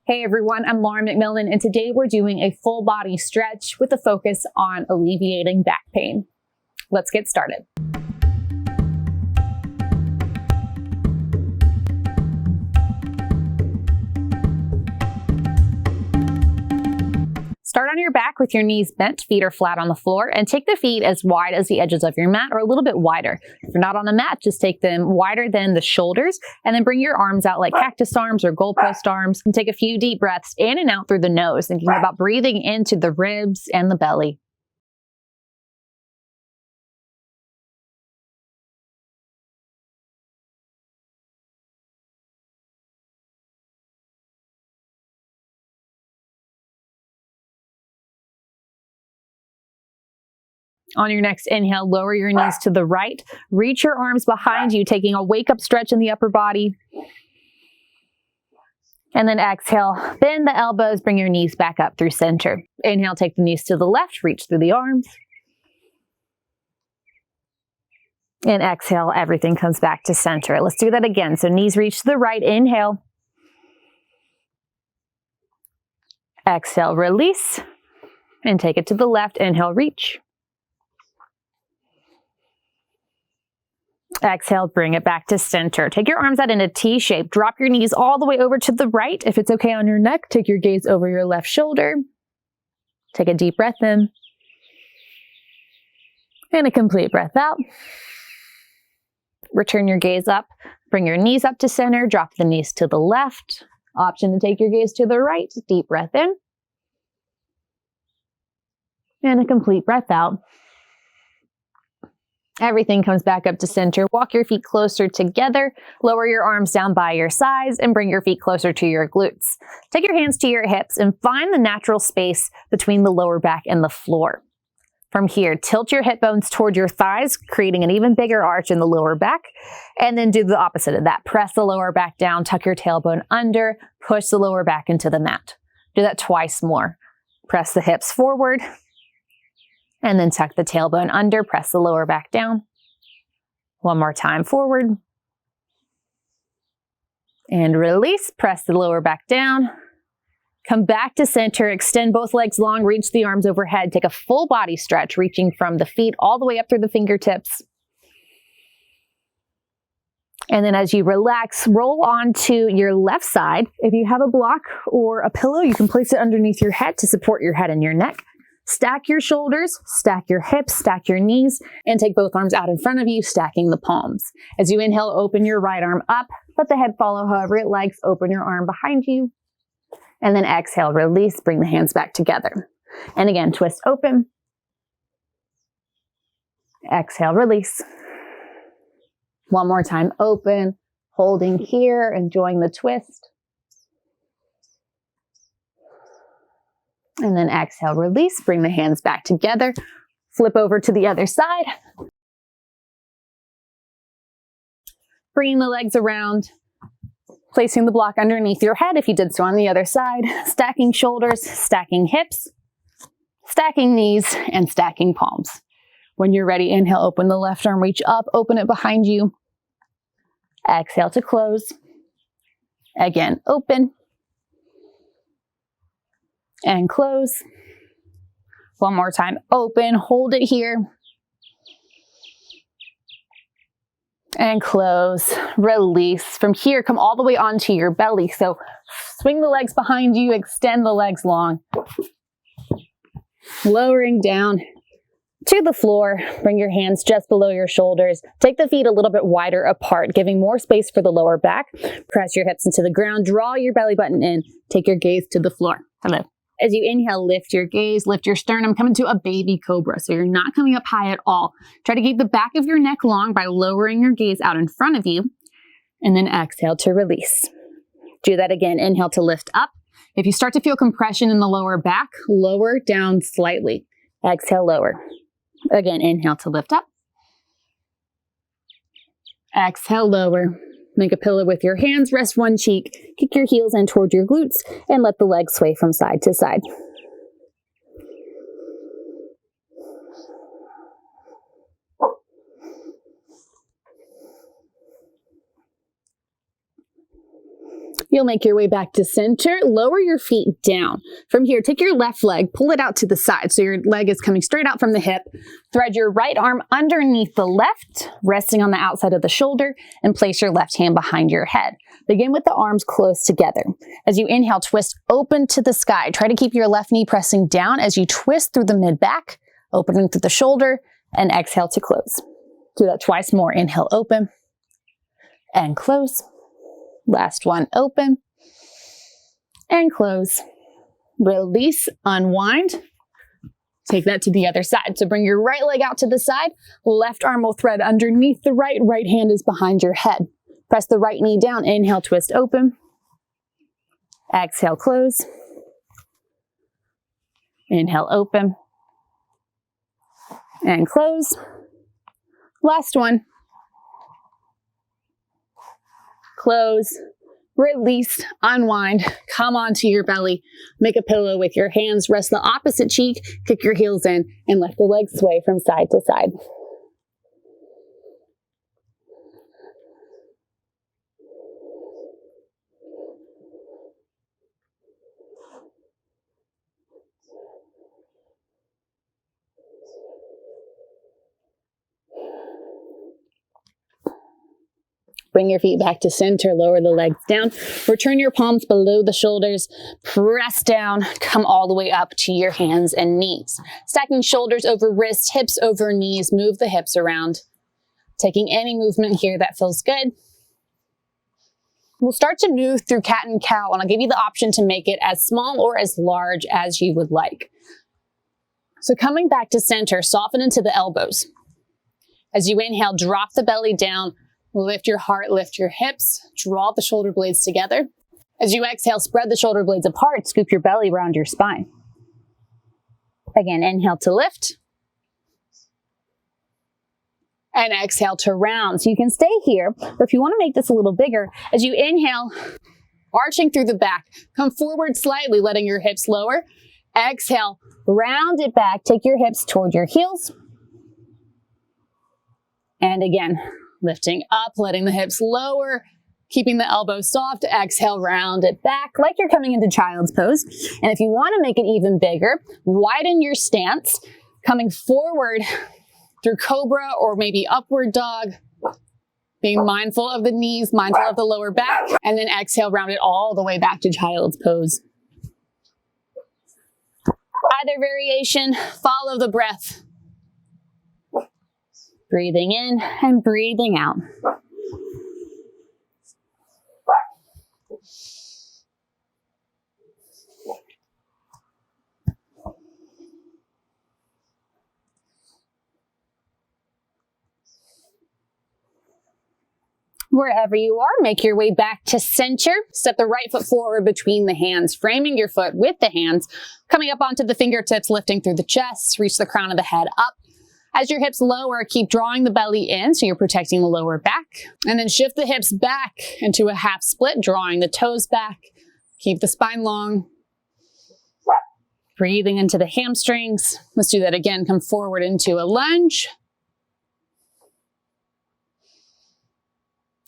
Hey everyone, I'm Lauren McMillan, and today we're doing a full body stretch with a focus on alleviating back pain. Let's get started. Start on your back with your knees bent, feet are flat on the floor, and take the feet as wide as the edges of your mat or a little bit wider. If you're not on the mat, just take them wider than the shoulders and then bring your arms out like cactus arms or goalpost arms and take a few deep breaths in and out through the nose, thinking about breathing into the ribs and the belly. On your next inhale, lower your knees to the right. Reach your arms behind you, taking a wake-up stretch in the upper body. And then exhale, bend the elbows, bring your knees back up through center. Inhale, take the knees to the left, reach through the arms. And exhale, everything comes back to center. Let's do that again. So knees reach to the right, inhale. Exhale, release. And take it to the left, inhale, reach. Exhale, bring it back to center. Take your arms out in a T shape. Drop your knees all the way over to the right. If it's okay on your neck, take your gaze over your left shoulder. Take a deep breath in. And a complete breath out. Return your gaze up. Bring your knees up to center. Drop the knees to the left. Option to take your gaze to the right. Deep breath in. And a complete breath out. Everything comes back up to center. Walk your feet closer together. Lower your arms down by your sides and bring your feet closer to your glutes. Take your hands to your hips and find the natural space between the lower back and the floor. From here, tilt your hip bones toward your thighs, creating an even bigger arch in the lower back. And then do the opposite of that. Press the lower back down, tuck your tailbone under, push the lower back into the mat. Do that twice more. Press the hips forward. And then tuck the tailbone under, press the lower back down. One more time, forward. And release, press the lower back down. Come back to center, extend both legs long, reach the arms overhead. Take a full body stretch, reaching from the feet all the way up through the fingertips. And then as you relax, roll onto your left side. If you have a block or a pillow, you can place it underneath your head to support your head and your neck. Stack your shoulders, stack your hips, stack your knees, and take both arms out in front of you, stacking the palms. As you inhale, open your right arm up. Let the head follow however it likes. Open your arm behind you. And then exhale, release, bring the hands back together. And again, twist open. Exhale, release. One more time, open, holding here, enjoying the twist. And then exhale, release, bring the hands back together. Flip over to the other side. Bringing the legs around, placing the block underneath your head if you did so on the other side. Stacking shoulders, stacking hips, stacking knees, and stacking palms. When you're ready, inhale, open the left arm, reach up, open it behind you. Exhale to close. Again, open. And close. One more time, open, hold it here. And close, release. From here, come all the way onto your belly. So swing the legs behind you, extend the legs long. Lowering down to the floor, bring your hands just below your shoulders. Take the feet a little bit wider apart, giving more space for the lower back. Press your hips into the ground, draw your belly button in, take your gaze to the floor. Hello. As you inhale, lift your gaze, lift your sternum, come into a baby cobra. So you're not coming up high at all. Try to keep the back of your neck long by lowering your gaze out in front of you. And then exhale to release. Do that again. Inhale to lift up. If you start to feel compression in the lower back, lower down slightly. Exhale, lower. Again, inhale to lift up. Exhale, lower. Make a pillow with your hands, rest one cheek, kick your heels in toward your glutes, and let the legs sway from side to side. You'll make your way back to center. Lower your feet down. From here, take your left leg, pull it out to the side so your leg is coming straight out from the hip. Thread your right arm underneath the left, resting on the outside of the shoulder, and place your left hand behind your head. Begin with the arms close together. As you inhale, twist open to the sky. Try to keep your left knee pressing down as you twist through the mid-back, opening through the shoulder, and exhale to close. Do that twice more. Inhale, open, and close. Last one, open and close. Release, unwind. Take that to the other side. So bring your right leg out to the side. Left arm will thread underneath the right. Right hand is behind your head. Press the right knee down. Inhale, twist open. Exhale, close. Inhale, open. And close. Last one. Close, release, unwind, come onto your belly, make a pillow with your hands, rest the opposite cheek, kick your heels in, and let the legs sway from side to side. Bring your feet back to center, lower the legs down. Return your palms below the shoulders. Press down, come all the way up to your hands and knees. Stacking shoulders over wrists, hips over knees. Move the hips around. Taking any movement here that feels good. We'll start to move through cat and cow, and I'll give you the option to make it as small or as large as you would like. So coming back to center, soften into the elbows. As you inhale, drop the belly down. Lift your heart, lift your hips, draw the shoulder blades together. As you exhale, spread the shoulder blades apart, scoop your belly around your spine. Again, inhale to lift. And exhale to round. So you can stay here, but if you want to make this a little bigger, as you inhale, arching through the back, come forward slightly, letting your hips lower. Exhale, round it back, take your hips toward your heels. And again, lifting up, letting the hips lower, keeping the elbows soft. Exhale, round it back like you're coming into child's pose. And if you want to make it even bigger, widen your stance, coming forward through cobra or maybe upward dog, being mindful of the knees, mindful of the lower back, and then exhale, round it all the way back to child's pose. Either variation, follow the breath. Breathing in and breathing out. Wherever you are, make your way back to center. Step the right foot forward between the hands, framing your foot with the hands, coming up onto the fingertips, lifting through the chest, reach the crown of the head up. As your hips lower, keep drawing the belly in so you're protecting the lower back. And then shift the hips back into a half split, drawing the toes back. Keep the spine long. Breathing into the hamstrings. Let's do that again. Come forward into a lunge.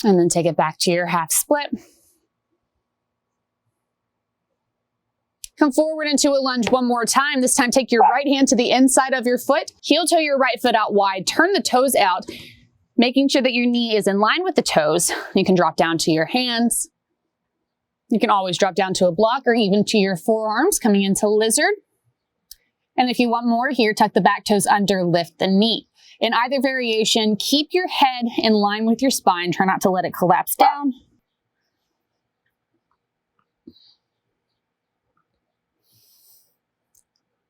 And then take it back to your half split. Come forward into a lunge one more time. This time, take your right hand to the inside of your foot. Heel toe your right foot out wide. Turn the toes out, making sure that your knee is in line with the toes. You can drop down to your hands. You can always drop down to a block or even to your forearms, coming into lizard. And if you want more here, tuck the back toes under, lift the knee. In either variation, keep your head in line with your spine. Try not to let it collapse down.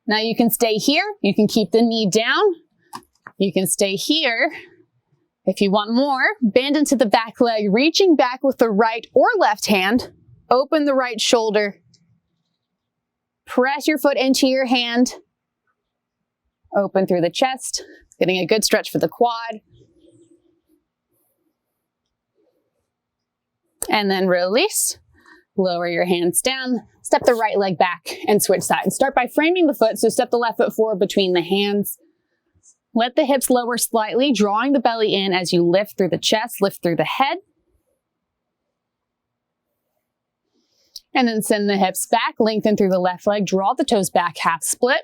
Now you can stay here. You can keep the knee down. You can stay here. If you want more, bend into the back leg, reaching back with the right or left hand. Open the right shoulder. Press your foot into your hand. Open through the chest, getting a good stretch for the quad. And then release. Lower your hands down. Step the right leg back and switch sides. Start by framing the foot, so step the left foot forward between the hands. Let the hips lower slightly, drawing the belly in as you lift through the chest, lift through the head. And then send the hips back, lengthen through the left leg, draw the toes back, half split.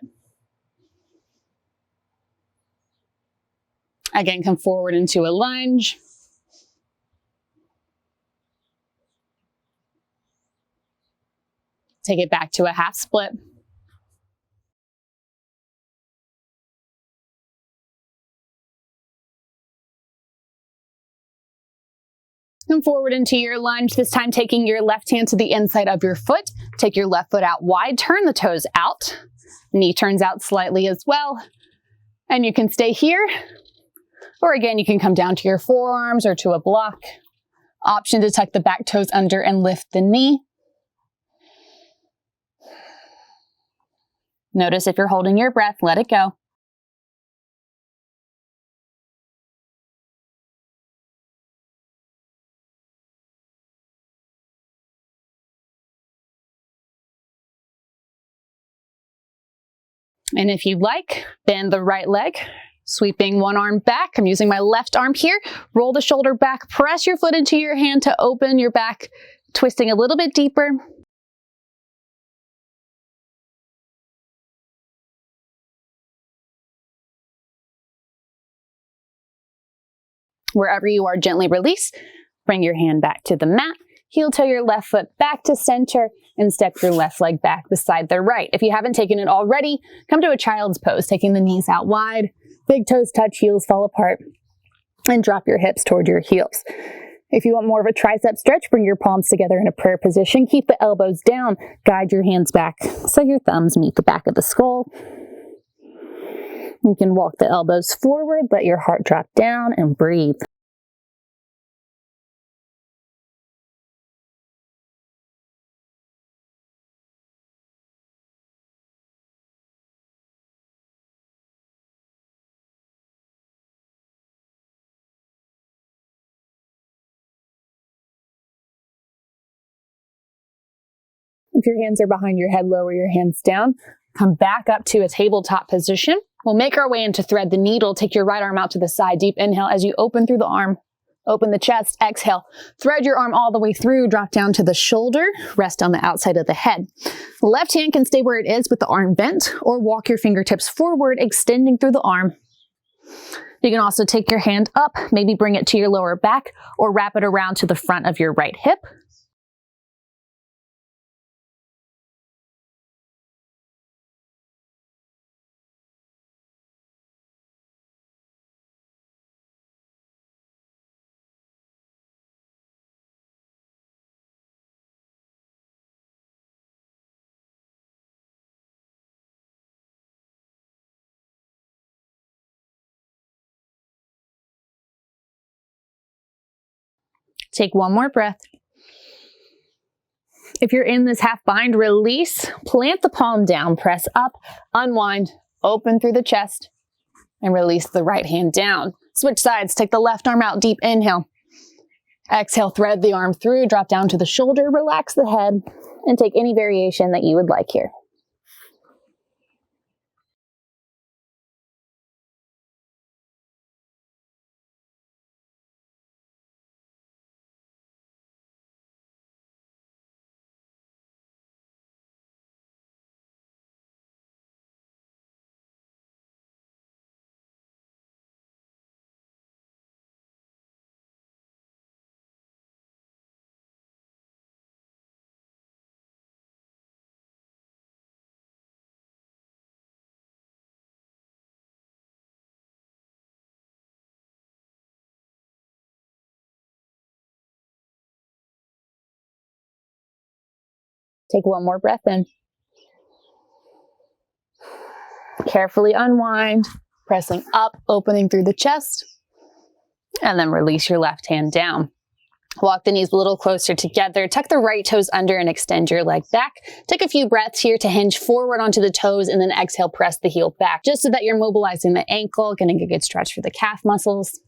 Again, come forward into a lunge. Take it back to a half split. Come forward into your lunge, this time taking your left hand to the inside of your foot. Take your left foot out wide, turn the toes out. Knee turns out slightly as well. And you can stay here, or again, you can come down to your forearms or to a block. Option to tuck the back toes under and lift the knee. Notice if you're holding your breath, let it go. And if you'd like, bend the right leg, sweeping one arm back. I'm using my left arm here. Roll the shoulder back, press your foot into your hand to open your back, twisting a little bit deeper. Wherever you are, gently release. Bring your hand back to the mat. Heel toe your left foot back to center and step your left leg back beside the right. If you haven't taken it already, come to a child's pose, taking the knees out wide, big toes touch, heels fall apart, and drop your hips toward your heels. If you want more of a tricep stretch, bring your palms together in a prayer position. Keep the elbows down. Guide your hands back so your thumbs meet the back of the skull. You can walk the elbows forward, let your heart drop down, and breathe. If your hands are behind your head, lower your hands down. Come back up to a tabletop position. We'll make our way into thread the needle. Take your right arm out to the side. Deep inhale as you open through the arm. Open the chest. Exhale. Thread your arm all the way through. Drop down to the shoulder. Rest on the outside of the head. The left hand can stay where it is with the arm bent, or walk your fingertips forward, extending through the arm. You can also take your hand up, maybe bring it to your lower back, or wrap it around to the front of your right hip. Take one more breath. If you're in this half bind, release, plant the palm down, press up, unwind, open through the chest, and release the right hand down. Switch sides, take the left arm out, deep inhale. Exhale, thread the arm through, drop down to the shoulder, relax the head, and take any variation that you would like here. Take one more breath in. Carefully unwind, pressing up, opening through the chest, and then release your left hand down. Walk the knees a little closer together, tuck the right toes under and extend your leg back. Take a few breaths here to hinge forward onto the toes and then exhale, press the heel back, just so that you're mobilizing the ankle, getting a good stretch for the calf muscles.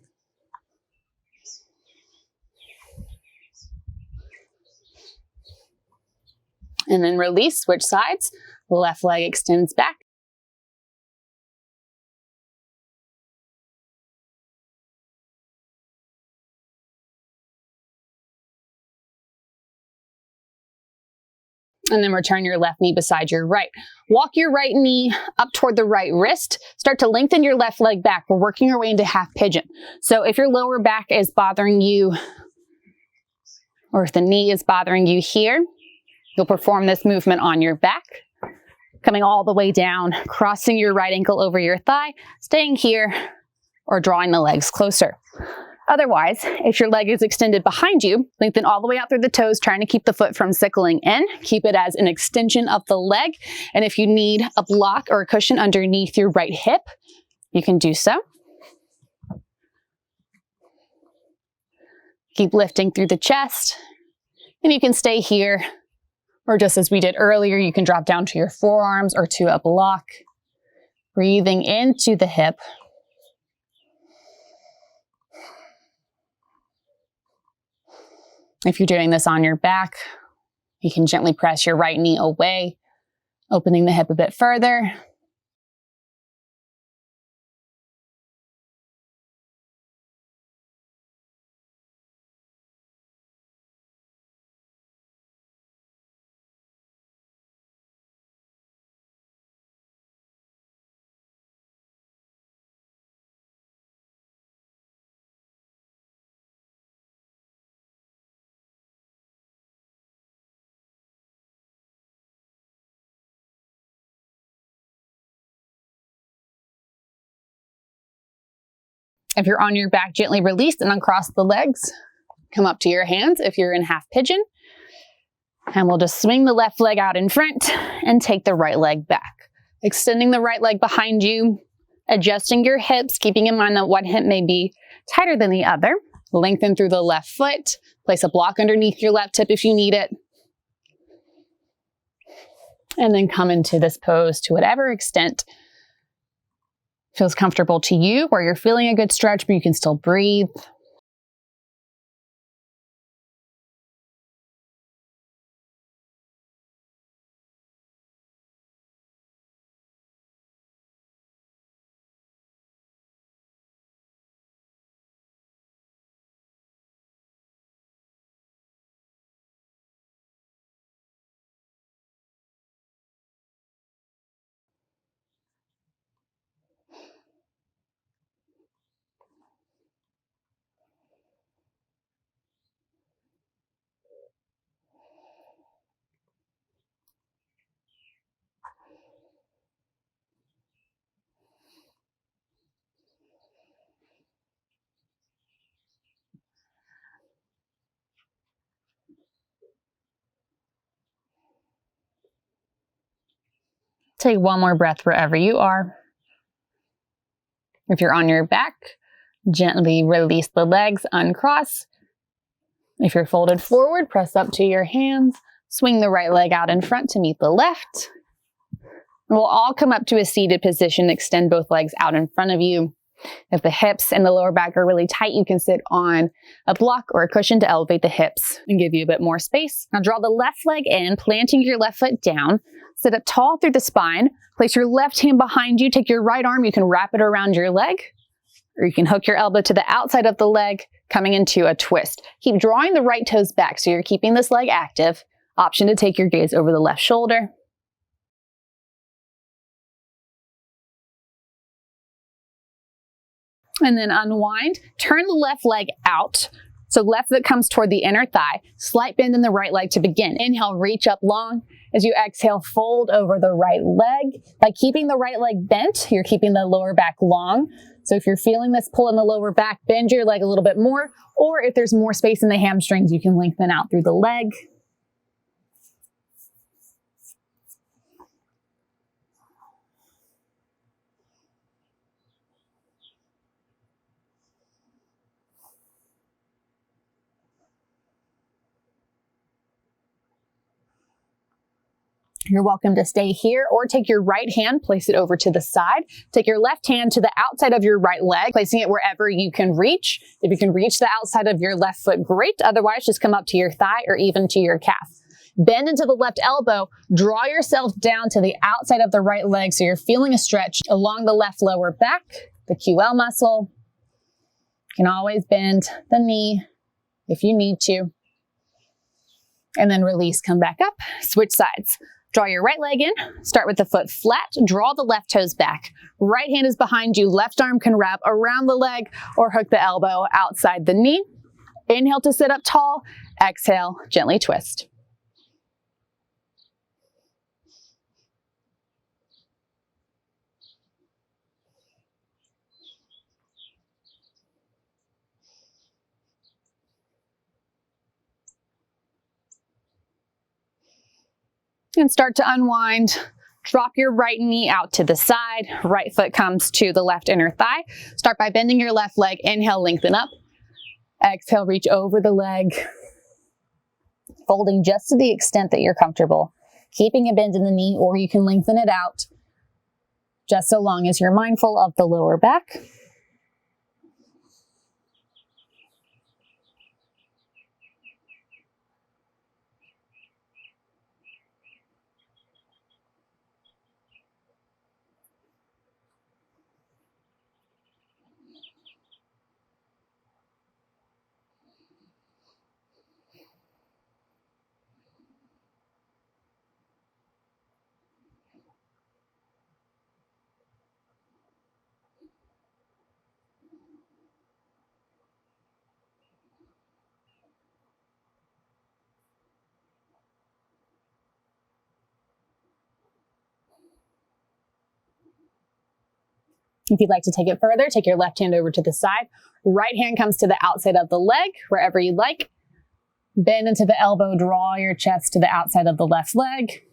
And then release, switch sides. Left leg extends back. And then return your left knee beside your right. Walk your right knee up toward the right wrist. Start to lengthen your left leg back. We're working our way into half pigeon. So if your lower back is bothering you, or if the knee is bothering you here, you'll perform this movement on your back, coming all the way down, crossing your right ankle over your thigh, staying here, or drawing the legs closer. Otherwise, if your leg is extended behind you, lengthen all the way out through the toes, trying to keep the foot from sickling in. Keep it as an extension of the leg. And if you need a block or a cushion underneath your right hip, you can do so. Keep lifting through the chest. And you can stay here, or just as we did earlier, you can drop down to your forearms or to a block. Breathing into the hip. If you're doing this on your back, you can gently press your right knee away, opening the hip a bit further. If you're on your back, gently release and uncross the legs. Come up to your hands if you're in half pigeon. And we'll just swing the left leg out in front and take the right leg back. Extending the right leg behind you, adjusting your hips, keeping in mind that one hip may be tighter than the other. Lengthen through the left foot. Place a block underneath your left hip if you need it. And then come into this pose to whatever extent feels comfortable to you, where you're feeling a good stretch, but you can still breathe. Take one more breath wherever you are. If you're on your back, gently release the legs, uncross. If you're folded forward, press up to your hands. Swing the right leg out in front to meet the left. We'll all come up to a seated position. Extend both legs out in front of you. If the hips and the lower back are really tight, you can sit on a block or a cushion to elevate the hips and give you a bit more space. Now draw the left leg in, planting your left foot down. Sit up tall through the spine. Place your left hand behind you. Take your right arm. You can wrap it around your leg, or you can hook your elbow to the outside of the leg, coming into a twist. Keep drawing the right toes back so you're keeping this leg active. Option to take your gaze over the left shoulder. And then unwind. Turn the left leg out. So left foot comes toward the inner thigh. Slight bend in the right leg to begin. Inhale, reach up long. As you exhale, fold over the right leg. By keeping the right leg bent, you're keeping the lower back long. So if you're feeling this pull in the lower back, bend your leg a little bit more. Or if there's more space in the hamstrings, you can lengthen out through the leg. You're welcome to stay here or take your right hand, place it over to the side. Take your left hand to the outside of your right leg, placing it wherever you can reach. If you can reach the outside of your left foot, great. Otherwise, just come up to your thigh or even to your calf. Bend into the left elbow. Draw yourself down to the outside of the right leg so you're feeling a stretch along the left lower back, the QL muscle. You can always bend the knee if you need to. And then release, come back up, switch sides. Draw your right leg in, start with the foot flat, draw the left toes back. Right hand is behind you, left arm can wrap around the leg or hook the elbow outside the knee. Inhale to sit up tall, exhale, gently twist. And start to unwind. Drop your right knee out to the side. Right foot comes to the left inner thigh. Start by bending your left leg. Inhale, lengthen up. Exhale, reach over the leg. Folding just to the extent that you're comfortable. Keeping a bend in the knee, or you can lengthen it out just so long as you're mindful of the lower back. If you'd like to take it further, take your left hand over to the side. Right hand comes to the outside of the leg, wherever you like. Bend into the elbow, draw your chest to the outside of the left leg.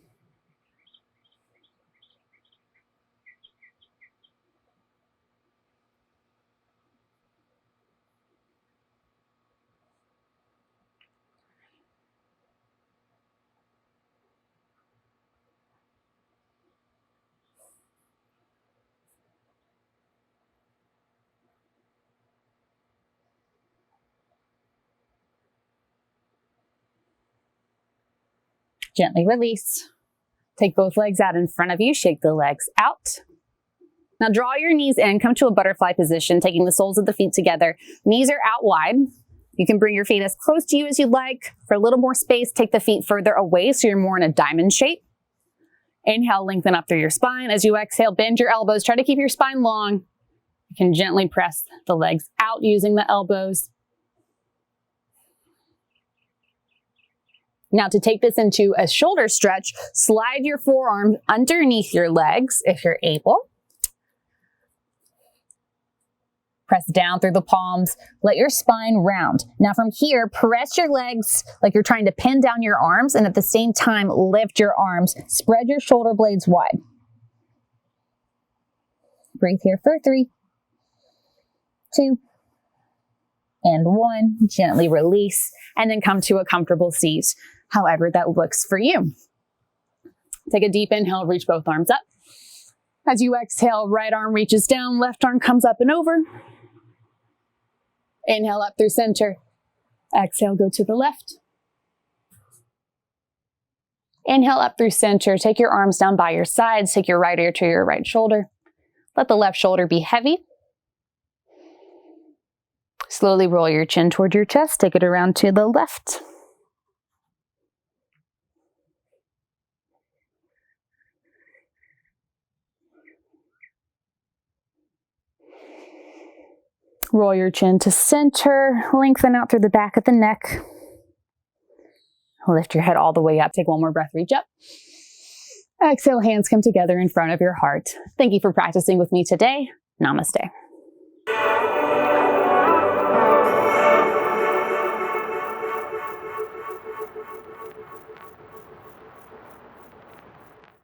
Gently release. Take both legs out in front of you, shake the legs out. Now draw your knees in, come to a butterfly position, taking the soles of the feet together. Knees are out wide. You can bring your feet as close to you as you'd like. For a little more space, take the feet further away so you're more in a diamond shape. Inhale, lengthen up through your spine. As you exhale, bend your elbows. Try to keep your spine long. You can gently press the legs out using the elbows. Now to take this into a shoulder stretch, slide your forearm underneath your legs if you're able. Press down through the palms. Let your spine round. Now from here, press your legs like you're trying to pin down your arms, and at the same time, lift your arms. Spread your shoulder blades wide. Breathe here for 3, 2, and 1. Gently release, and then come to a comfortable seat, however that looks for you. Take a deep inhale, reach both arms up. As you exhale, right arm reaches down, left arm comes up and over. Inhale up through center. Exhale, go to the left. Inhale up through center. Take your arms down by your sides. Take your right ear to your right shoulder. Let the left shoulder be heavy. Slowly roll your chin toward your chest. Take it around to the left. Roll your chin to center, lengthen out through the back of the neck. Lift your head all the way up. Take one more breath, reach up. Exhale, hands come together in front of your heart. Thank you for practicing with me today. Namaste.